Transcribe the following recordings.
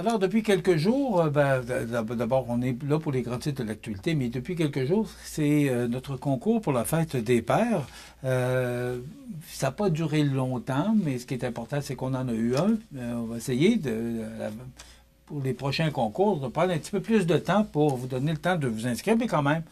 Alors, depuis quelques jours, d'abord, on est là pour les grands titres de l'actualité, mais depuis quelques jours, c'est notre concours pour la fête des pères. Ça n'a pas duré longtemps, mais ce qui est important, c'est qu'on en a eu un. On va essayer pour les prochains concours, de prendre un petit peu plus de temps pour vous donner le temps de vous inscrire, mais quand même.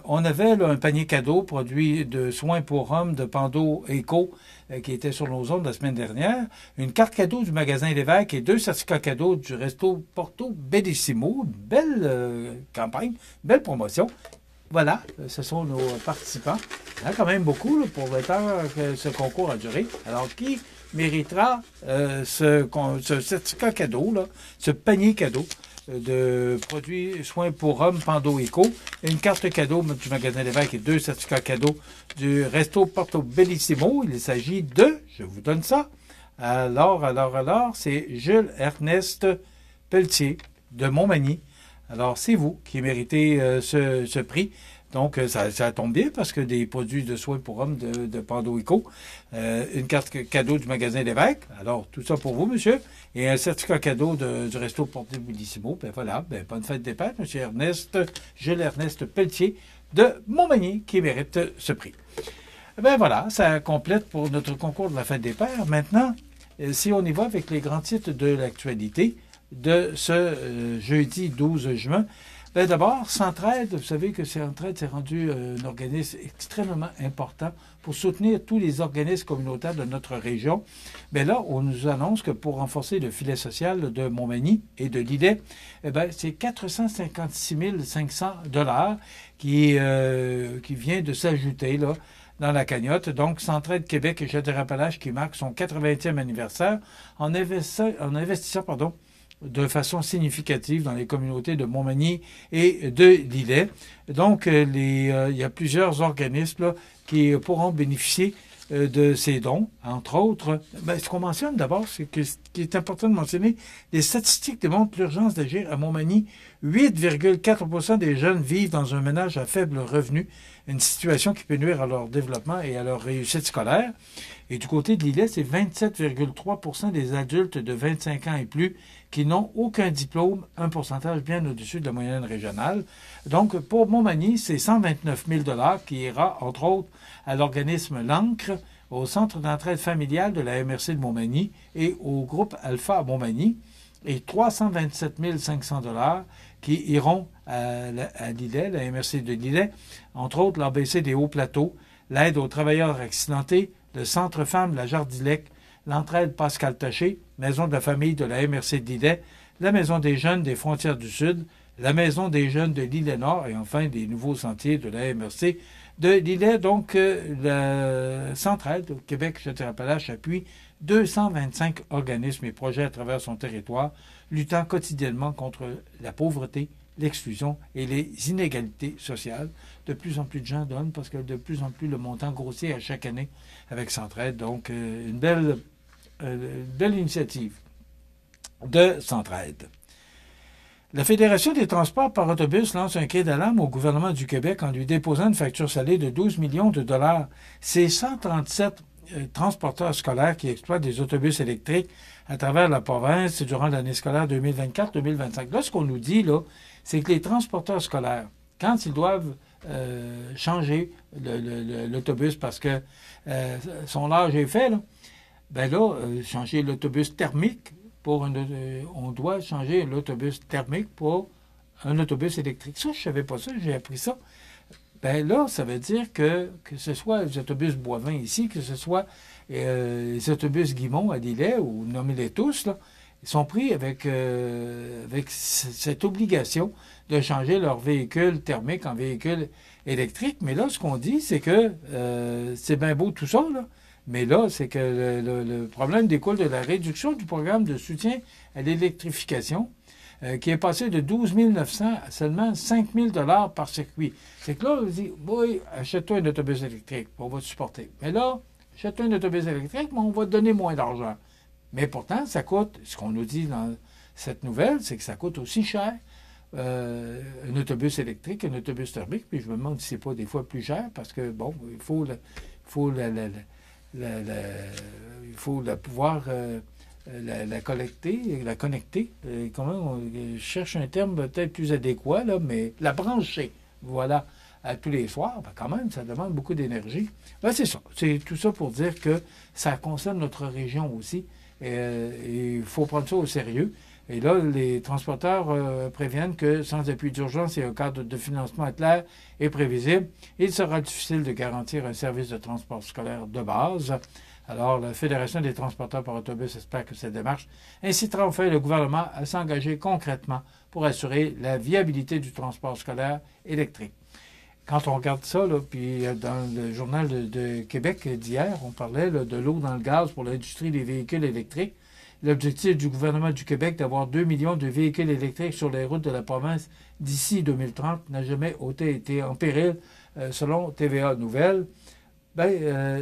On avait là, un panier cadeau produit de soins pour hommes de Pando Eco qui était sur nos ondes la semaine dernière, une carte cadeau du magasin Lévesque et 2 certificats cadeaux du resto Porto Bellissimo. Une belle campagne, belle promotion. Voilà, ce sont nos participants. Il y en a quand même beaucoup là, pour le temps que ce concours a duré. Alors, qui méritera ce certificat cadeau, là, ce panier cadeau de produits soins pour hommes Pando Eco, une carte cadeau du magasin Lévesque et 2 certificats cadeaux du resto Porto Bellissimo. Il s'agit de, je vous donne ça, alors, c'est Jules Ernest Pelletier de Montmagny. Alors, c'est vous qui méritez ce prix. Donc, ça tombe bien parce que des produits de soins pour hommes de Pando Eco, une carte cadeau du magasin Lévesque. Alors, tout ça pour vous, monsieur. Et un certificat cadeau du resto Porto Bellissimo. Ben voilà, bonne fête des pères, monsieur Jules Ernest Pelletier de Montmagny qui mérite ce prix. Ben voilà, ça complète pour notre concours de la fête des pères. Maintenant, si on y va avec les grands titres de l'actualité de ce jeudi 12 juin, ben d'abord, Centraide, vous savez que Centraide s'est rendu un organisme extrêmement important pour soutenir tous les organismes communautaires de notre région. Ben là, on nous annonce que pour renforcer le filet social de Montmagny et de Lillet, c'est 456 500 $ qui vient de s'ajouter là dans la cagnotte. Donc, Centraide Québec et Chaudière-Appalaches qui marque son 80e anniversaire en investissant de façon significative dans les communautés de Montmagny et de Lillet. Donc, il y a plusieurs organismes là, qui pourront bénéficier de ces dons, entre autres. Ce qu'on mentionne d'abord, c'est que ce qui est important de mentionner, les statistiques démontrent l'urgence d'agir à Montmagny. 8,4 % des jeunes vivent dans un ménage à faible revenu, une situation qui peut nuire à leur développement et à leur réussite scolaire. Et du côté de Lillet, c'est 27,3 % des adultes de 25 ans et plus qui n'ont aucun diplôme, un pourcentage bien au-dessus de la moyenne régionale. Donc, pour Montmagny, c'est 129 000 $ qui ira, entre autres, à l'organisme L'Ancre, au Centre d'entraide familiale de la MRC de Montmagny et au groupe Alpha à Montmagny, et 327 500 $ qui iront à Lillet, la MRC de Lillet, entre autres l'ABC des Hauts-Plateaux, l'aide aux travailleurs accidentés, le Centre Femmes La Jardilec, l'Entraide Pascal Taché, Maison de la famille de la MRC de Lillet, la Maison des jeunes des Frontières du Sud, la Maison des jeunes de Lillet-Nord et enfin des nouveaux sentiers de la MRC de Lillet. Donc, le Centraide, Québec, Chaudière-Appalaches appuie 225 organismes et projets à travers son territoire, luttant quotidiennement contre la pauvreté, l'exclusion et les inégalités sociales. De plus en plus de gens donnent parce que de plus en plus le montant grossit à chaque année avec Centraide. Donc, une belle initiative de Centraide. La Fédération des transports par autobus lance un cri d'alarme au gouvernement du Québec en lui déposant une facture salée de 12 millions de dollars. C'est 137 transporteurs scolaires qui exploitent des autobus électriques à travers la province durant l'année scolaire 2024-2025. Là, ce qu'on nous dit, là, c'est que les transporteurs scolaires, quand ils doivent changer l'autobus parce que son âge est fait, changer l'autobus thermique on doit changer l'autobus thermique pour un autobus électrique. Ça, je ne savais pas ça, j'ai appris ça. Là, ça veut dire que ce soit les autobus Boivin ici, que ce soit les autobus Guimont à Lillet, ou nommez-les tous, là, ils sont pris avec cette obligation de changer leur véhicule thermique en véhicule électrique. Mais là, ce qu'on dit, c'est que c'est bien beau tout ça, là, mais là, c'est que le problème découle de la réduction du programme de soutien à l'électrification, qui est passé de 12 900 à seulement 5 000 $ par circuit. C'est que là, on dit, oui, achète-toi un autobus électrique, on va te supporter. Mais là, achète-toi un autobus électrique, mais on va te donner moins d'argent. Mais pourtant, ça coûte, ce qu'on nous dit dans cette nouvelle, c'est que ça coûte aussi cher un autobus électrique, un autobus thermique, puis je me demande si c'est pas des fois plus cher, parce que, bon, il faut pouvoir la connecter, comment je cherche un terme peut-être plus adéquat, là, mais la brancher, voilà, à tous les soirs, ben quand même, ça demande beaucoup d'énergie. Ben c'est ça. C'est tout ça pour dire que ça concerne notre région aussi. Et il faut prendre ça au sérieux. Et là, les transporteurs préviennent que sans appui d'urgence et un cadre de financement clair et prévisible, il sera difficile de garantir un service de transport scolaire de base. Alors, la Fédération des transporteurs par autobus espère que cette démarche incitera enfin le gouvernement à s'engager concrètement pour assurer la viabilité du transport scolaire électrique. Quand on regarde ça, là, puis dans le journal de Québec d'hier, on parlait là, de l'eau dans le gaz pour l'industrie des véhicules électriques. L'objectif du gouvernement du Québec d'avoir 2 millions de véhicules électriques sur les routes de la province d'ici 2030 n'a jamais été en péril, selon TVA Nouvelles.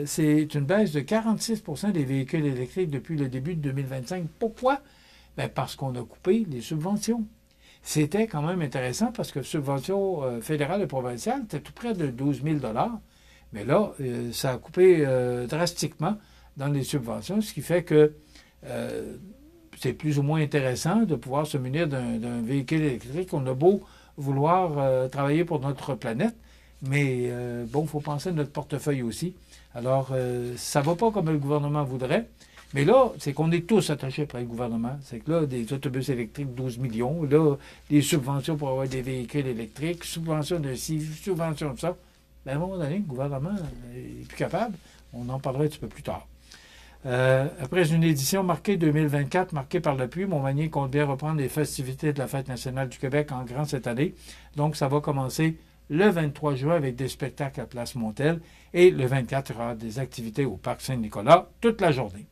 C'est une baisse de 46 % des véhicules électriques depuis le début de 2025. Pourquoi? Parce qu'on a coupé les subventions. C'était quand même intéressant parce que subventions fédérales et provinciales, c'était tout près de 12 000 $. Mais là, ça a coupé drastiquement dans les subventions, ce qui fait que c'est plus ou moins intéressant de pouvoir se munir d'un véhicule électrique. On a beau vouloir travailler pour notre planète, mais bon, il faut penser à notre portefeuille aussi. Alors, ça ne va pas comme le gouvernement voudrait. Mais là, c'est qu'on est tous attachés par le gouvernement. C'est que là, des autobus électriques, 12 millions. Là, des subventions pour avoir des véhicules électriques, subventions de ci, subventions de ça. À un moment donné, le gouvernement est plus capable. On en parlera un petit peu plus tard. Après une édition marquée 2024, marquée par la pluie, Montmagny compte bien reprendre les festivités de la Fête nationale du Québec en grand cette année. Donc, ça va commencer le 23 juin avec des spectacles à Place Montel. Et le 24, il y aura des activités au Parc Saint-Nicolas toute la journée.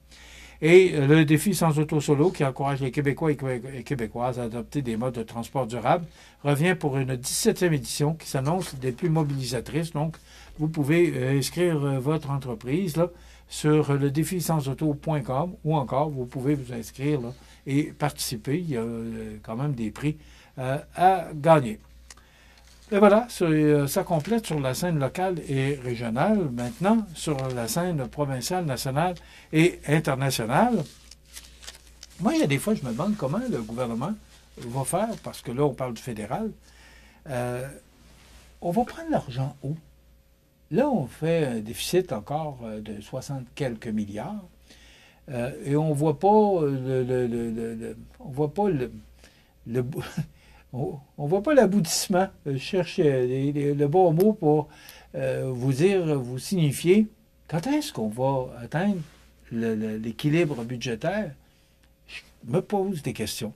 Et le défi sans auto solo qui encourage les Québécois et Québécoises à adopter des modes de transport durables revient pour une 17e édition qui s'annonce des plus mobilisatrices. Donc, vous pouvez inscrire votre entreprise là, sur le défisansauto.com ou encore vous pouvez vous inscrire là, et participer. Il y a quand même des prix à gagner. Et voilà, ça complète sur la scène locale et régionale. Maintenant, sur la scène provinciale, nationale et internationale. Moi, il y a des fois, je me demande comment le gouvernement va faire, parce que là, on parle du fédéral. On va prendre l'argent où? Là, on fait un déficit encore de 60 quelques milliards. Et on ne voit pas on voit pas on ne voit pas l'aboutissement. Je cherche le bon mot pour vous signifier quand est-ce qu'on va atteindre l'équilibre budgétaire. Je me pose des questions.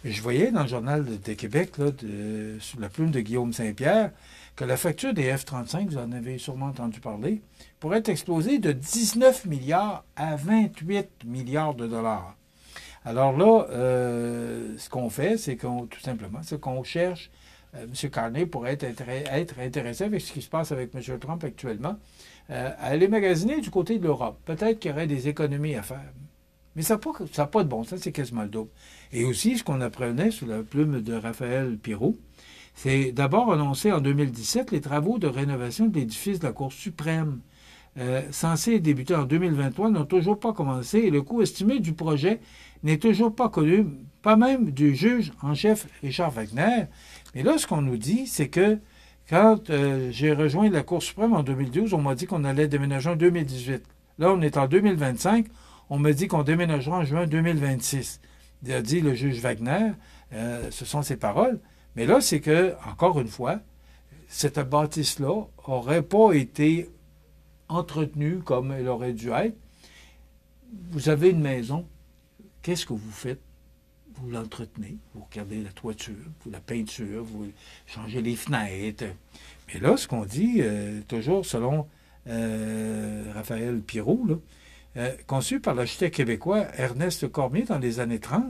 Je voyais dans le journal de Québec, là, sous la plume de Guillaume Saint-Pierre, que la facture des F-35, vous en avez sûrement entendu parler, pourrait exploser de 19 milliards à 28 milliards de dollars. Alors là, ce qu'on fait, c'est tout simplement, c'est qu'on cherche, M. Carney pourrait être intéressé avec ce qui se passe avec M. Trump actuellement, à aller magasiner du côté de l'Europe. Peut-être qu'il y aurait des économies à faire. Mais ça n'a pas de bon sens, c'est quasiment le double. Et aussi, ce qu'on apprenait sous la plume de Raphaël Pirot, c'est d'abord annoncé en 2017 les travaux de rénovation de l'édifice de la Cour suprême, censés débuter en 2023, n'ont toujours pas commencé et le coût estimé du projet n'est toujours pas connu, pas même du juge en chef Richard Wagner. Mais là, ce qu'on nous dit, c'est que quand j'ai rejoint la Cour suprême en 2012, on m'a dit qu'on allait déménager en 2018. Là, on est en 2025, on m'a dit qu'on déménagera en juin 2026. Il a dit le juge Wagner, ce sont ses paroles. Mais là, c'est que, encore une fois, cette bâtisse-là n'aurait pas été entretenue comme elle aurait dû être. Vous avez une maison, qu'est-ce que vous faites? Vous l'entretenez, vous regardez la toiture, vous la peinture, vous changez les fenêtres. Mais là, ce qu'on dit, toujours selon Raphaël Pirot, là, conçu par l'architecte québécois Ernest Cormier dans les années 30,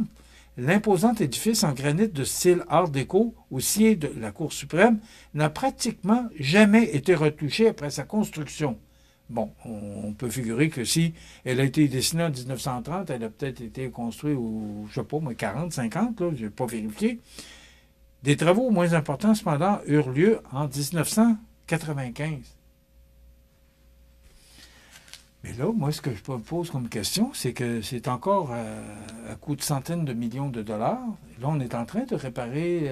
l'imposant édifice en granit de style art déco au siège de la Cour suprême n'a pratiquement jamais été retouché après sa construction. Bon, on peut figurer que si elle a été dessinée en 1930, elle a peut-être été construite au, je ne sais pas, 40, 50, là, je n'ai pas vérifié. Des travaux moins importants, cependant, eurent lieu en 1995. Mais là, moi, ce que je me pose comme question, c'est que c'est encore à coût de centaines de millions de dollars. Là, on est en train de réparer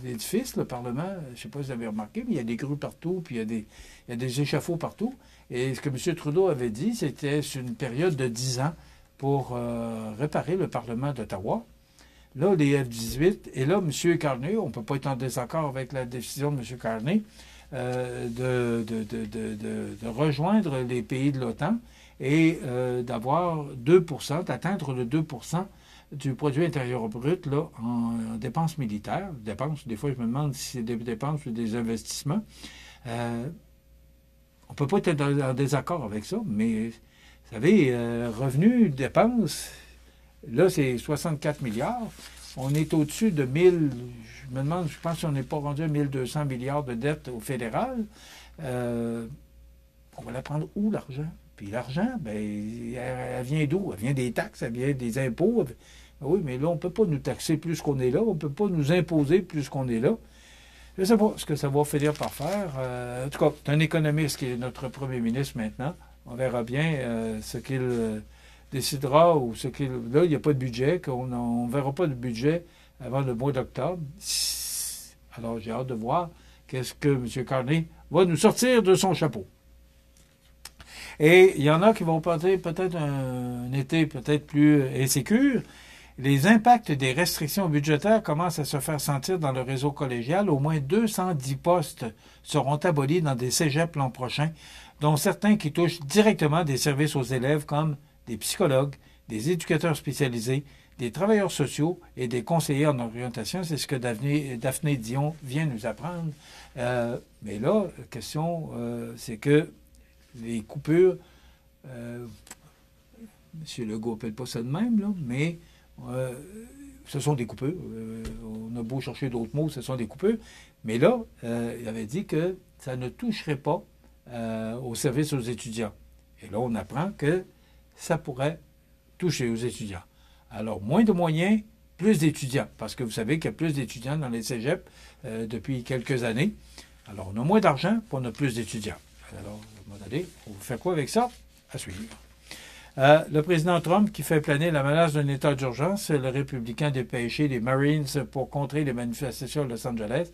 l'édifice, le Parlement. Je ne sais pas si vous avez remarqué, mais il y a des grues partout, puis il y a des échafauds partout. Et ce que M. Trudeau avait dit, c'était sur une période de 10 ans pour réparer le Parlement d'Ottawa. Là, les F-18, et là, M. Carney, on ne peut pas être en désaccord avec la décision de M. Carney, de rejoindre les pays de l'OTAN et d'avoir 2%, d'atteindre le 2% du produit intérieur brut là, en dépenses militaires. Dépenses, des fois, je me demande si c'est des dépenses ou des investissements. On ne peut pas être en désaccord avec ça, mais, vous savez, revenus, dépenses, là, c'est 64 milliards. On est au-dessus de 1000, je me demande, je pense qu'on n'est pas rendu à 1200 milliards de dettes au fédéral. On va la prendre où, l'argent? Puis l'argent, ben, elle vient d'où? Elle vient des taxes, elle vient des impôts. Oui, mais là, on ne peut pas nous taxer plus qu'on est là. On ne peut pas nous imposer plus qu'on est là. Je ne sais pas ce que ça va finir par faire. En tout cas, c'est un économiste qui est notre premier ministre maintenant. On verra bien ce qu'il décidera ou ce qu'il... Là, il n'y a pas de budget, qu'on ne verra pas de budget avant le mois d'octobre. Alors, j'ai hâte de voir qu'est-ce que M. Carney va nous sortir de son chapeau. Et il y en a qui vont passer peut-être un été peut-être plus insécure. Les impacts des restrictions budgétaires commencent à se faire sentir dans le réseau collégial. Au moins 210 postes seront abolis dans des cégeps l'an prochain, dont certains qui touchent directement des services aux élèves comme des psychologues, des éducateurs spécialisés, des travailleurs sociaux et des conseillers en orientation. C'est ce que Daphné Dion vient nous apprendre. Mais là, la question, c'est que les coupures, M. Legault n'appelle pas ça de même, là, mais ce sont des coupures. On a beau chercher d'autres mots, ce sont des coupures. Mais là, il avait dit que ça ne toucherait pas au service aux étudiants. Et là, on apprend que ça pourrait toucher aux étudiants. Alors, moins de moyens, plus d'étudiants. Parce que vous savez qu'il y a plus d'étudiants dans les cégeps depuis quelques années. Alors, on a moins d'argent, puis on a plus d'étudiants. Alors, à un moment donné, on fait quoi avec ça? À suivre. Le président Trump qui fait planer la menace d'un état d'urgence, le républicain dépêché les Marines pour contrer les manifestations à Los Angeles.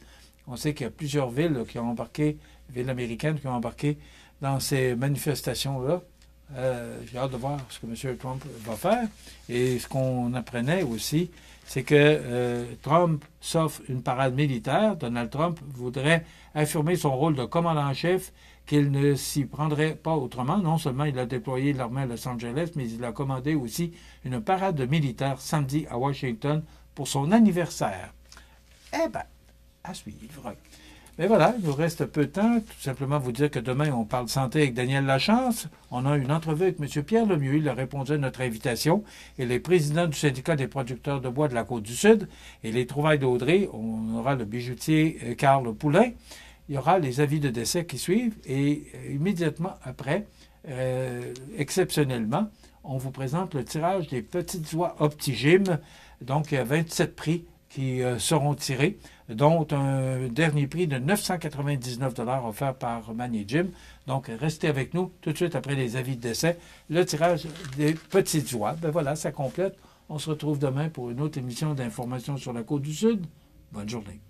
On sait qu'il y a plusieurs villes qui ont embarqué, villes américaines qui ont embarqué dans ces manifestations-là. J'ai hâte de voir ce que M. Trump va faire. Et ce qu'on apprenait aussi, c'est que Trump s'offre une parade militaire. Donald Trump voudrait affirmer son rôle de commandant en chef, qu'il ne s'y prendrait pas autrement. Non seulement il a déployé l'armée à Los Angeles, mais il a commandé aussi une parade militaire samedi à Washington pour son anniversaire. Eh bien, à suivre. Mais voilà, il nous reste peu de temps. Tout simplement vous dire que demain, on parle santé avec Daniel Lachance. On a une entrevue avec M. Pierre Lemieux. Il a répondu à notre invitation. Il est président du syndicat des producteurs de bois de la Côte-du-Sud. Et les trouvailles d'Audrey, on aura le bijoutier Carl Poulain. Il y aura les avis de décès qui suivent. Et immédiatement après, exceptionnellement, on vous présente le tirage des petites oies Optigym. Donc, il y a 27 prix qui seront tirés, dont un dernier prix de 999 $ offert par Magny Gym. Donc, restez avec nous tout de suite après les avis de décès. Le tirage des petites oies. Ben voilà, ça complète. On se retrouve demain pour une autre émission d'information sur la Côte-du-Sud. Bonne journée.